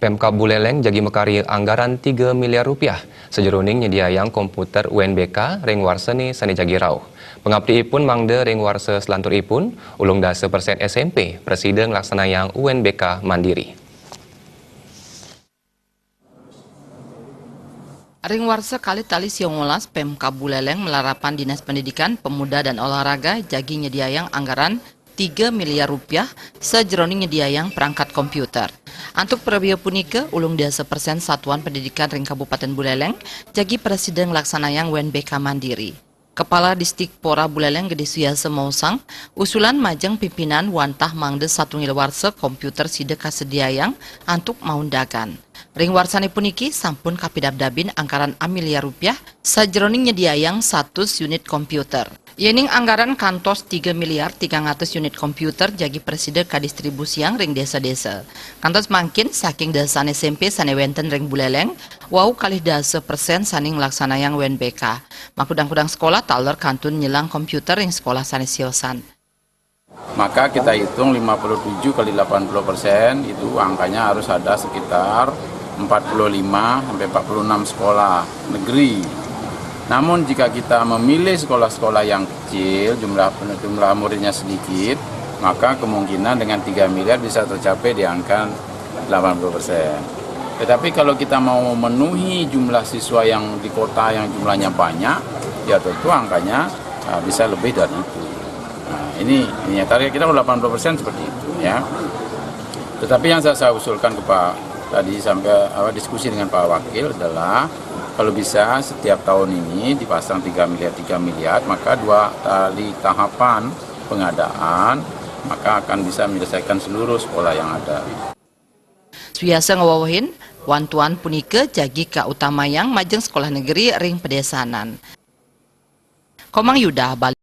Pemkab Buleleng jagi mekari anggaran 3 miliar rupiah sejeroning nyediayang komputer UNBK ring warseni sani jagi rauh. Pengabdi ipun mangde ring warse selantur ipun ulung dase persen SMP presiden laksanayang UNBK mandiri. Ring warsa kali tali siongolas Pemkab Buleleng melarapan Dinas Pendidikan, Pemuda dan Olahraga jagi nyediayang anggaran 3 miliar rupiah sejeroning nyediayang perangkat komputer. Antuk perbio punike ulung dasa persen Satuan Pendidikan ring Kabupaten Buleleng jagi presiden laksanayang UNBK mandiri. Kepala Distrik Pora Buleleng Gede Suyase Mausang usulan majeng pimpinan wantah mangde satu warsa komputer side kasediayang antuk maundagan. Ring warsani puniki sampun kapidabdabin anggaran miliar rupiah sajeroning nyediayang 100 unit komputer. Yening anggaran kantos 3 miliar 300 unit komputer jagi presiden kadistribusiang ring desa-desa. Kantos mangkin saking dasan SMP sane wenten ring Buleleng, wau kalih dasa persen saning laksanayang UNBK. Makudang-kudang sekolah taler kantun nyelang komputer ring sekolah sane siosan. Maka kita hitung 57 kali 80% itu angkanya harus ada sekitar 45 sampai 46 sekolah negeri. Namun jika kita memilih sekolah-sekolah yang kecil, jumlah muridnya sedikit, maka kemungkinan dengan 3 miliar bisa tercapai di angka 80%. Tetapi kalau kita mau memenuhi jumlah siswa yang di kota yang jumlahnya banyak, ya tentu angkanya bisa lebih dari itu. Nah, ini target kita 80% seperti itu ya. Tetapi yang saya usulkan ke Pak tadi sampai diskusi dengan Pak Wakil adalah kalau bisa setiap tahun ini dipasang 3 miliar, maka 2 kali tahapan pengadaan, maka akan bisa menyelesaikan seluruh sekolah yang ada. Suyasa ngawawahin, wantuan punike jagi ka utamayang majeng sekolah negeri ring pedesanan. Komang Yuda, Bali.